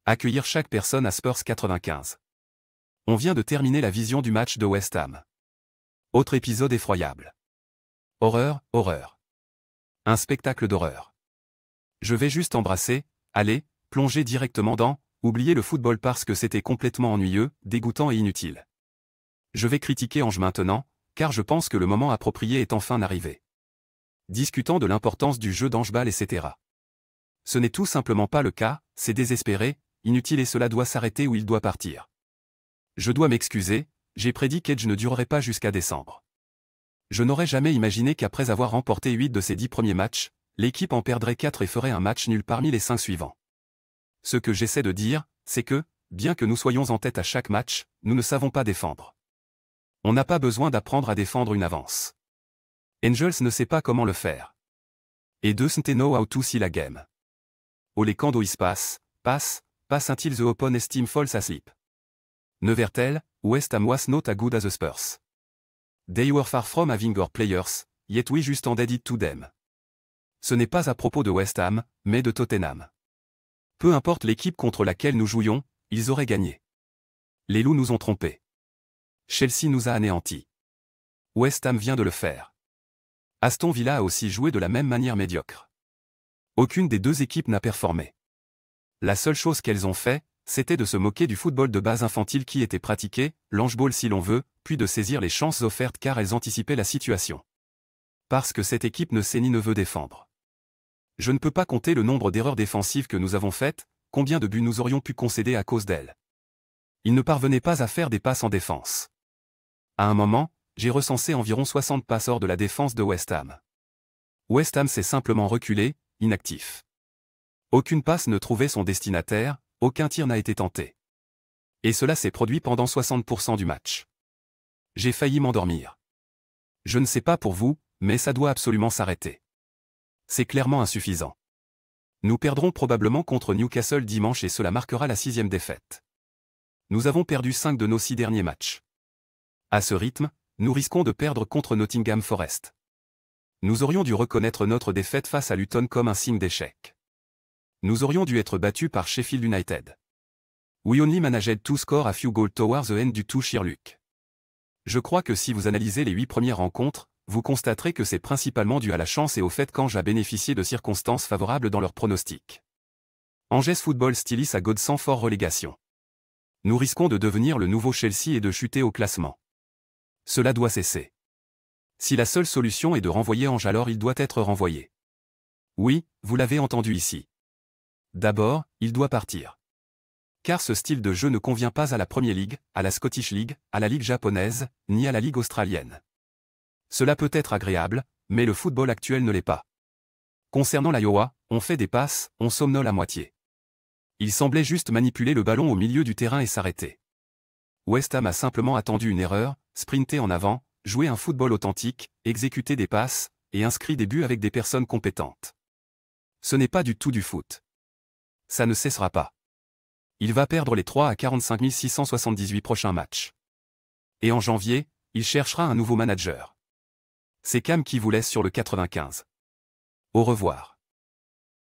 Accueillir chaque personne à Spurs 95. On vient de terminer la vision du match de West Ham. Autre épisode effroyable. Horreur, horreur. Un spectacle d'horreur. Je vais juste embrasser, aller, plonger directement dans, oublier le football parce que c'était complètement ennuyeux, dégoûtant et inutile. Je vais critiquer Ange maintenant, car je pense que le moment approprié est enfin arrivé. Discutant de l'importance du jeu d'Angeball etc. Ce n'est tout simplement pas le cas, c'est désespéré, inutile et cela doit s'arrêter ou il doit partir. Je dois m'excuser, j'ai prédit qu'Edge ne durerait pas jusqu'à décembre. Je n'aurais jamais imaginé qu'après avoir remporté 8 de ses 10 premiers matchs, l'équipe en perdrait 4 et ferait un match nul parmi les 5 suivants. Ce que j'essaie de dire, c'est que, bien que nous soyons en tête à chaque match, nous ne savons pas défendre. On n'a pas besoin d'apprendre à défendre une avance. Angels ne sait pas comment le faire. Et doesn't know how to see la game. Ole Kando is pass until the opponent's team falls asleep. Nevertel, West Ham was not as good as the Spurs. They were far from having our players, yet we just handed it to them. Ce n'est pas à propos de West Ham, mais de Tottenham. Peu importe l'équipe contre laquelle nous jouions, ils auraient gagné. Les loups nous ont trompés. Chelsea nous a anéantis. West Ham vient de le faire. Aston Villa a aussi joué de la même manière médiocre. Aucune des deux équipes n'a performé. La seule chose qu'elles ont fait, c'était de se moquer du football de base infantile qui était pratiqué, l'angeball si l'on veut, puis de saisir les chances offertes car elles anticipaient la situation. Parce que cette équipe ne sait ni ne veut défendre. Je ne peux pas compter le nombre d'erreurs défensives que nous avons faites, combien de buts nous aurions pu concéder à cause d'elles. Ils ne parvenaient pas à faire des passes en défense. À un moment, j'ai recensé environ 60 passes hors de la défense de West Ham. West Ham s'est simplement reculé, inactif. Aucune passe ne trouvait son destinataire, aucun tir n'a été tenté. Et cela s'est produit pendant 60% du match. J'ai failli m'endormir. Je ne sais pas pour vous, mais ça doit absolument s'arrêter. C'est clairement insuffisant. Nous perdrons probablement contre Newcastle dimanche et cela marquera la 6e défaite. Nous avons perdu 5 de nos 6 derniers matchs. À ce rythme, nous risquons de perdre contre Nottingham Forest. Nous aurions dû reconnaître notre défaite face à Luton comme un signe d'échec. Nous aurions dû être battus par Sheffield United. We only managed to score a few goals towards the end due to sheer luck. Je crois que si vous analysez les 8 premières rencontres, vous constaterez que c'est principalement dû à la chance et au fait qu'Ange a bénéficié de circonstances favorables dans leurs pronostics. Angers Football Stylis a God sans fort relégation. Nous risquons de devenir le nouveau Chelsea et de chuter au classement. Cela doit cesser. Si la seule solution est de renvoyer Ange alors il doit être renvoyé. Oui, vous l'avez entendu ici. D'abord, il doit partir. Car ce style de jeu ne convient pas à la Premier League, à la Scottish League, à la Ligue japonaise, ni à la Ligue australienne. Cela peut être agréable, mais le football actuel ne l'est pas. Concernant l'Iowa, on fait des passes, on somnole à moitié. Il semblait juste manipuler le ballon au milieu du terrain et s'arrêter. West Ham a simplement attendu une erreur, sprinté en avant, joué un football authentique, exécuté des passes, et inscrit des buts avec des personnes compétentes. Ce n'est pas du tout du foot. Ça ne cessera pas. Il va perdre les 3 à 45 678 prochains matchs. Et en janvier, il cherchera un nouveau manager. C'est Cam qui vous laisse sur le 95. Au revoir.